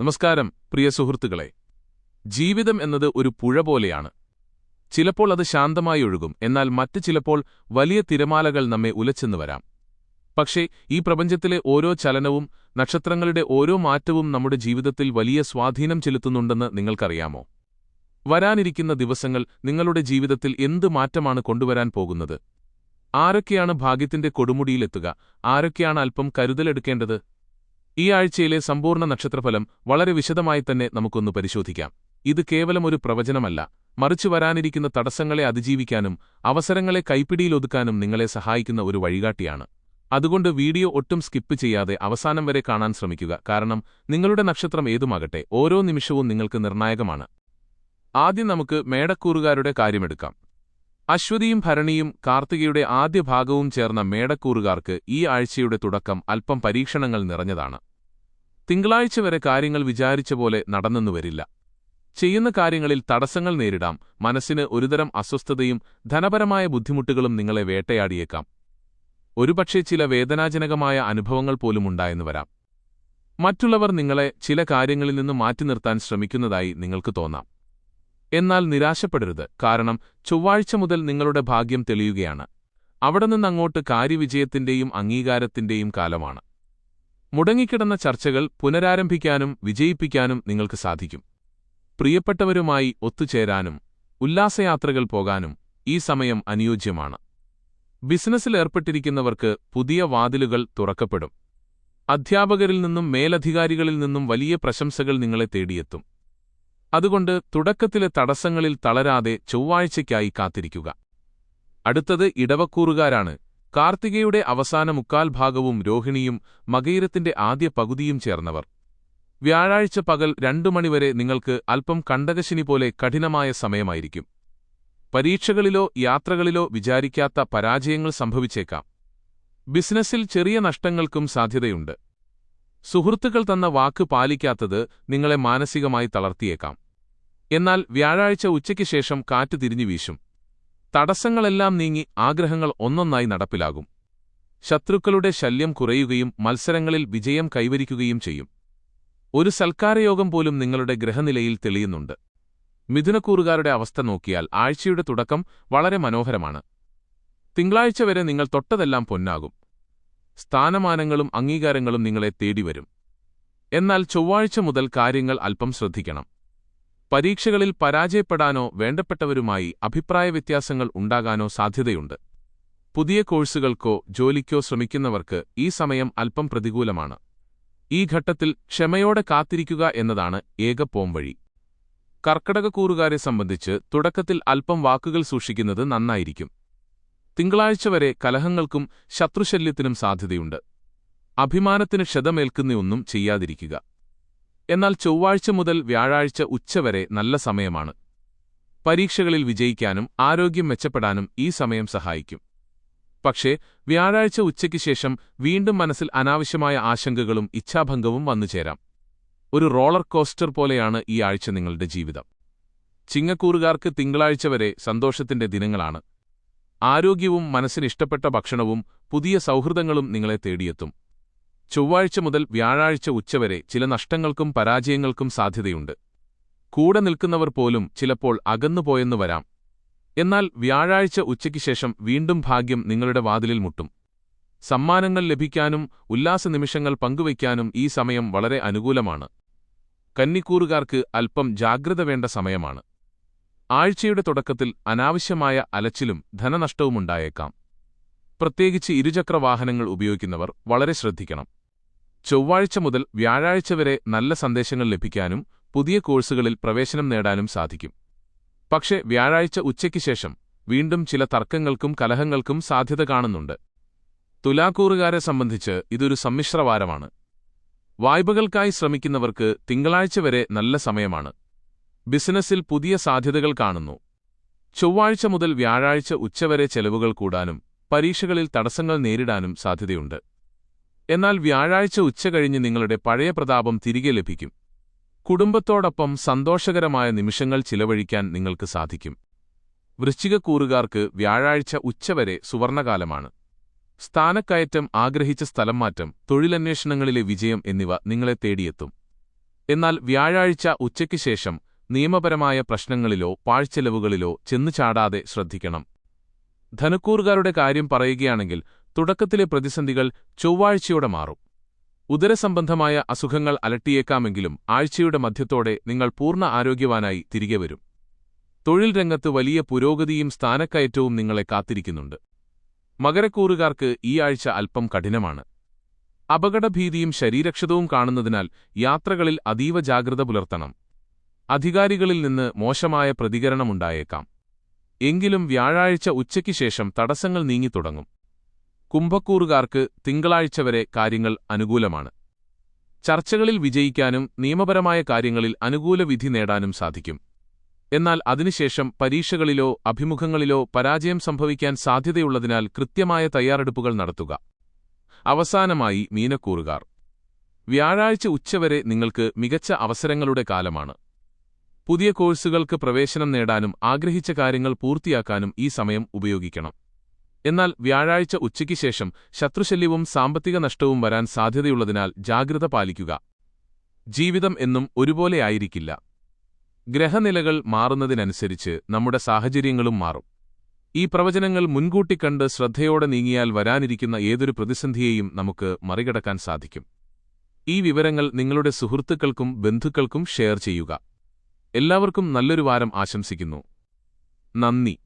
നമസ്കാരം പ്രിയ സുഹൃത്തുക്കളെ. ജീവിതം എന്നത് ഒരു പുഴ പോലെയാണ്. ചിലപ്പോൾ അത് ശാന്തമായി ഒഴുകും, എന്നാൽ മറ്റ് ചിലപ്പോൾ വലിയ തിരമാലകൾ നമ്മെ ഉലച്ചെന്നു വരാം. പക്ഷേ ഈ പ്രപഞ്ചത്തിലെ ഓരോ ചലനവും നക്ഷത്രങ്ങളുടെ ഓരോ മാറ്റവും നമ്മുടെ ജീവിതത്തിൽ വലിയ സ്വാധീനം ചെലുത്തുന്നുണ്ടെന്ന് നിങ്ങൾക്കറിയാമോ? വരാനിരിക്കുന്ന ദിവസങ്ങൾ നിങ്ങളുടെ ജീവിതത്തിൽ എന്ത് മാറ്റമാണ് കൊണ്ടുവരാൻ പോകുന്നത്? ആരൊക്കെയാണ് ഭാഗ്യത്തിന്റെ കൊടുമുടിയിലെത്തുക? ആരൊക്കെയാണ് അല്പം കരുതലെടുക്കേണ്ടത്? ഈ ആഴ്ചയിലെ സമ്പൂർണ്ണ നക്ഷത്രഫലം വളരെ വിശദമായി തന്നെ നമുക്കൊന്ന് പരിശോധിക്കാം. ഇത് കേവലം ഒരു പ്രവചനമല്ല, മറിച്ച് വരാനിരിക്കുന്ന തടസ്സങ്ങളെ അതിജീവിക്കാനും അവസരങ്ങളെ കൈപ്പിടിയിലൊതുക്കാനും നിങ്ങളെ സഹായിക്കുന്ന ഒരു വഴികാട്ടിയാണ്. അതുകൊണ്ട് വീഡിയോ ഒട്ടും സ്കിപ്പ് ചെയ്യാതെ അവസാനം വരെ കാണാൻ ശ്രമിക്കുക, കാരണം നിങ്ങളുടെ നക്ഷത്രം ഏതുമാകട്ടെ, ഓരോ നിമിഷവും നിങ്ങൾക്ക് നിർണായകമാണ്. ആദ്യം നമുക്ക് മേടക്കൂറുകാരുടെ കാര്യമെടുക്കാം. അശ്വതിയും ഭരണിയും കാർത്തികയുടെ ആദ്യ ഭാഗവും ചേർന്ന മേടക്കൂറുകാർക്ക് ഈ ആഴ്ചയുടെ തുടക്കം അല്പം പരീക്ഷണങ്ങൾ നിറഞ്ഞതാണ്. തിങ്കളാഴ്ച വരെ കാര്യങ്ങൾ വിചാരിച്ച പോലെ നടന്നെന്നു വരില്ല. ചെയ്യുന്ന കാര്യങ്ങളിൽ തടസ്സങ്ങൾ നേരിടാം. മനസ്സിന് ഒരുതരം അസ്വസ്ഥതയും ധനപരമായ ബുദ്ധിമുട്ടുകളും നിങ്ങളെ വേട്ടയാടിയേക്കാം. ഒരുപക്ഷെ ചില വേദനാജനകമായ അനുഭവങ്ങൾ പോലും ഉണ്ടായെന്നു വരാം. മറ്റുള്ളവർ നിങ്ങളെ ചില കാര്യങ്ങളിൽ നിന്ന് മാറ്റി നിർത്താൻ ശ്രമിക്കുന്നതായി നിങ്ങൾക്ക് തോന്നാം. എന്നാൽ നിരാശപ്പെടരുത്, കാരണം ചൊവ്വാഴ്ച മുതൽ നിങ്ങളുടെ ഭാഗ്യം തെളിയുകയാണ്. അവിടെ നിന്നങ്ങോട്ട് കാര്യവിജയത്തിന്റെയും അംഗീകാരത്തിന്റെയും കാലമാണ്. മുടങ്ങിക്കിടന്ന ചർച്ചകൾ പുനരാരംഭിക്കാനും വിജയിപ്പിക്കാനും നിങ്ങൾക്ക് സാധിക്കും. പ്രിയപ്പെട്ടവരുമായി ഒത്തുചേരാനും ഉല്ലാസയാത്രകൾ പോകാനും ഈ സമയം അനുയോജ്യമാണ്. ബിസിനസ്സിൽ ഏർപ്പെട്ടിരിക്കുന്നവർക്ക് പുതിയ വാതിലുകൾ തുറക്കപ്പെടും. അധ്യാപകരിൽ നിന്നും മേലധികാരികളിൽ നിന്നും വലിയ പ്രശംസകൾ നിങ്ങളെ തേടിയെത്തും. അതുകൊണ്ട് തുടക്കത്തിലെ തടസ്സങ്ങളിൽ തളരാതെ ചൊവ്വാഴ്ചയ്ക്കായി കാത്തിരിക്കുക. അടുത്തത് ഇടവക്കൂറുകാരാണ്. കാർത്തികയുടെ അവസാന മുക്കാൽ ഭാഗവും രോഹിണിയും മകയിരത്തിന്റെ ആദ്യ പകുതിയും ചേർന്നവർ. വ്യാഴാഴ്ച പകൽ 2 മണിവരെ നിങ്ങൾക്ക് അല്പം കണ്ടകശനി പോലെ കഠിനമായ സമയമായിരിക്കും. പരീക്ഷകളിലോ യാത്രകളിലോ വിചാരിക്കാത്ത പരാജയങ്ങൾ സംഭവിച്ചേക്കാം. ബിസിനസ്സിൽ ചെറിയ നഷ്ടങ്ങൾക്കും സാധ്യതയുണ്ട്. സുഹൃത്തുക്കൾ തന്ന വാക്ക് പാലിക്കാത്തത് നിങ്ങളെ മാനസികമായി തളർത്തിയേക്കാം. എന്നാൽ വ്യാഴാഴ്ച ഉച്ചയ്ക്ക് ശേഷം കാറ്റ് തിരിഞ്ഞു വീശും. തടസ്സങ്ങളെല്ലാം നീങ്ങി ആഗ്രഹങ്ങൾ ഒന്നൊന്നായി നടപ്പിലാകും. ശത്രുക്കളുടെ ശല്യം കുറയുകയും മത്സരങ്ങളിൽ വിജയം കൈവരിക്കുകയും ചെയ്യും. ഒരു സൽക്കാരയോഗം പോലും നിങ്ങളുടെ ഗ്രഹനിലയിൽ തെളിയുന്നുണ്ട്. മിഥുനക്കൂറുകാരുടെ അവസ്ഥ നോക്കിയാൽ ആഴ്ചയുടെ തുടക്കം വളരെ മനോഹരമാണ്. തിങ്കളാഴ്ച വരെ നിങ്ങൾ തൊട്ടതെല്ലാം പൊന്നാകും. സ്ഥാനമാനങ്ങളും അംഗീകാരങ്ങളും നിങ്ങളെ തേടിവരും. എന്നാൽ ചൊവ്വാഴ്ച മുതൽ കാര്യങ്ങൾ അല്പം ശ്രദ്ധിക്കണം. പരീക്ഷകളിൽ പരാജയപ്പെടാനോ വേണ്ടപ്പെട്ടവരുമായി അഭിപ്രായ വ്യത്യാസങ്ങൾ ഉണ്ടാകാനോ സാധ്യതയുണ്ട്. പുതിയ കോഴ്സുകൾക്കോ ജോലിക്കോ ശ്രമിക്കുന്നവർക്ക് ഈ സമയം അല്പം പ്രതികൂലമാണ്. ഈ ഘട്ടത്തിൽ ക്ഷമയോടെ കാത്തിരിക്കുക എന്നതാണ് ഏക പോംവഴി. കർക്കടകക്കൂറുകാരെ സംബന്ധിച്ച് തുടക്കത്തിൽ അല്പം വാക്കുകൾ സൂക്ഷിക്കുന്നത് നന്നായിരിക്കും. തിങ്കളാഴ്ച വരെ കലഹങ്ങൾക്കും ശത്രുശല്യത്തിനും സാധ്യതയുണ്ട്. അഭിമാനത്തിന് ക്ഷതമേൽക്കുന്നയൊന്നും ചെയ്യാതിരിക്കുക. എന്നാൽ ചൊവ്വാഴ്ച മുതൽ വ്യാഴാഴ്ച ഉച്ചവരെ നല്ല സമയമാണ്. പരീക്ഷകളിൽ വിജയിക്കാനും ആരോഗ്യം മെച്ചപ്പെടാനും ഈ സമയം സഹായിക്കും. പക്ഷേ വ്യാഴാഴ്ച ഉച്ചയ്ക്ക് ശേഷം വീണ്ടും മനസ്സിൽ അനാവശ്യമായ ആശങ്കകളും ഇച്ഛാഭംഗവും വന്നുചേരാം. ഒരു റോളർ കോസ്റ്റർ പോലെയാണ് ഈ ആഴ്ച നിങ്ങളുടെ ജീവിതം. ചിങ്ങക്കൂറുകാർക്ക് തിങ്കളാഴ്ച വരെ സന്തോഷത്തിന്റെ ദിനങ്ങളാണ്. ആരോഗ്യവും മനസ്സിനിഷ്ടപ്പെട്ട ഭക്ഷണവും പുതിയ സൗഹൃദങ്ങളും നിങ്ങളെ തേടിയെത്തും. ചൊവ്വാഴ്ച മുതൽ വ്യാഴാഴ്ച ഉച്ചവരെ ചില നഷ്ടങ്ങൾക്കും പരാജയങ്ങൾക്കും സാധ്യതയുണ്ട്. കൂടെ നിൽക്കുന്നവർ പോലും ചിലപ്പോൾ അകന്നുപോയെന്നു വരാം. എന്നാൽ വ്യാഴാഴ്ച ഉച്ചയ്ക്ക് ശേഷം വീണ്ടും ഭാഗ്യം നിങ്ങളുടെ വാതിലിൽ മുട്ടും. സമ്മാനങ്ങൾ ലഭിക്കാനും ഉല്ലാസനിമിഷങ്ങൾ പങ്കുവയ്ക്കാനും ഈ സമയം വളരെ അനുകൂലമാണ്. കന്നിക്കൂറുകാർക്ക് അല്പം ജാഗ്രത വേണ്ട സമയമാണ്. ആഴ്ചയുടെ തുടക്കത്തിൽ അനാവശ്യമായ അലച്ചിലും ധനനഷ്ടവുമുണ്ടായേക്കാം. പ്രത്യേകിച്ച് ഇരുചക്രവാഹനങ്ങൾ ഉപയോഗിക്കുന്നവർ വളരെ ശ്രദ്ധിക്കണം. ചൊവ്വാഴ്ച മുതൽ വ്യാഴാഴ്ച വരെ നല്ല സന്ദേശങ്ങൾ ലഭിക്കാനും പുതിയ കോഴ്സുകളിൽ പ്രവേശനം നേടാനും സാധിക്കും. പക്ഷേ വ്യാഴാഴ്ച ഉച്ചയ്ക്ക് ശേഷം വീണ്ടും ചില തർക്കങ്ങൾക്കും കലഹങ്ങൾക്കും സാധ്യത കാണുന്നുണ്ട്. തുലാക്കൂറുകാരെ സംബന്ധിച്ച് ഇതൊരു സമ്മിശ്രവാരമാണ്. വായ്പകൾക്കായി ശ്രമിക്കുന്നവർക്ക് തിങ്കളാഴ്ച വരെ നല്ല സമയമാണ്. ബിസിനസ്സിൽ പുതിയ സാധ്യതകൾ കാണുന്നു. ചൊവ്വാഴ്ച മുതൽ വ്യാഴാഴ്ച ഉച്ചവരെ ചെലവുകൾ കൂടാനും പരീക്ഷകളിൽ തടസ്സങ്ങൾ നേരിടാനും സാധ്യതയുണ്ട്. എന്നാൽ വ്യാഴാഴ്ച ഉച്ചകഴിഞ്ഞ് നിങ്ങളുടെ പഴയ പ്രതാപം തിരികെ ലഭിക്കും. കുടുംബത്തോടൊപ്പം സന്തോഷകരമായ നിമിഷങ്ങൾ ചിലവഴിക്കാൻ നിങ്ങൾക്ക് സാധിക്കും. വൃശ്ചികക്കൂറുകാർക്ക് വ്യാഴാഴ്ച ഉച്ചവരെ സുവർണകാലമാണ്. സ്ഥാനക്കയറ്റം, ആഗ്രഹിച്ച സ്ഥലം മാറ്റം, തൊഴിലന്വേഷണങ്ങളിലെ വിജയം എന്നിവ നിങ്ങളെ തേടിയെത്തും. എന്നാൽ വ്യാഴാഴ്ച ഉച്ചയ്ക്ക് ശേഷം നിയമപരമായ പ്രശ്നങ്ങളിലോ പാഴ്ചെലവുകളിലോ ചെന്നുചാടാതെ ശ്രദ്ധിക്കണം. ധനുക്കൂറുകാരുടെ കാര്യം പറയുകയാണെങ്കിൽ തുടക്കത്തിലെ പ്രതിസന്ധികൾ ചൊവ്വാഴ്ചയോടെ മാറും. ഉദരസംബന്ധമായ അസുഖങ്ങൾ അലട്ടിയേക്കാമെങ്കിലും ആഴ്ചയുടെ മധ്യത്തോടെ നിങ്ങൾ പൂർണ്ണ ആരോഗ്യവാനായി തിരികെ വരും. തൊഴിൽ രംഗത്ത് വലിയ പുരോഗതിയും സ്ഥാനക്കയറ്റവും നിങ്ങളെ കാത്തിരിക്കുന്നുണ്ട്. മകരക്കൂറുകാർക്ക് ഈ ആഴ്ച അല്പം കഠിനമാണ്. അപകടഭീതിയും ശരീരക്ഷതവും കാണുന്നതിനാൽ യാത്രകളിൽ അതീവ ജാഗ്രത പുലർത്തണം. അധികാരികളിൽ നിന്ന് മോശമായ പ്രതികരണമുണ്ടായേക്കാം. എങ്കിലും വ്യാഴാഴ്ച ഉച്ചയ്ക്ക് ശേഷം തടസ്സങ്ങൾ നീങ്ങിത്തുടങ്ങും. കുംഭക്കൂറുകാർക്ക് തിങ്കളാഴ്ച വരെ കാര്യങ്ങൾ അനുകൂലമാണ്. ചർച്ചകളിൽ വിജയിക്കാനും നിയമപരമായ കാര്യങ്ങളിൽ അനുകൂല വിധി നേടാനും സാധിക്കും. എന്നാൽ അതിനുശേഷം പരീക്ഷകളിലോ അഭിമുഖങ്ങളിലോ പരാജയം സംഭവിക്കാൻ സാധ്യതയുള്ളതിനാൽ കൃത്യമായ തയ്യാറെടുപ്പുകൾ നടത്തുക. അവസാനമായി മീനക്കൂറുകാർ. വ്യാഴാഴ്ച ഉച്ചവരെ നിങ്ങൾക്ക് മികച്ച അവസരങ്ങളുടെ കാലമാണ്. പുതിയ കോഴ്സുകൾക്ക് പ്രവേശനം നേടാനും ആഗ്രഹിച്ച കാര്യങ്ങൾ പൂർത്തിയാക്കാനും ഈ സമയം ഉപയോഗിക്കണം. എന്നാൽ വ്യാഴാഴ്ച ഉച്ചയ്ക്ക് ശേഷം ശത്രുശല്യവും സാമ്പത്തിക നഷ്ടവും വരാൻ സാധ്യതയുള്ളതിനാൽ ജാഗ്രത പാലിക്കുക. ജീവിതം എന്നും ഒരുപോലെയായിരിക്കില്ല. ഗ്രഹനിലകൾ മാറുന്നതിനനുസരിച്ച് നമ്മുടെ സാഹചര്യങ്ങളും മാറും. ഈ പ്രവചനങ്ങൾ മുൻകൂട്ടി കണ്ട് ശ്രദ്ധയോടെ നീങ്ങിയാൽ വരാനിരിക്കുന്ന ഏതൊരു പ്രതിസന്ധിയെയും നമുക്ക് മറികടക്കാൻ സാധിക്കും. ഈ വിവരങ്ങൾ നിങ്ങളുടെ സുഹൃത്തുക്കൾക്കും ബന്ധുക്കൾക്കും ഷെയർ ചെയ്യുക. എല്ലാവർക്കും നല്ലൊരു വാരം ആശംസിക്കുന്നു. നന്ദി.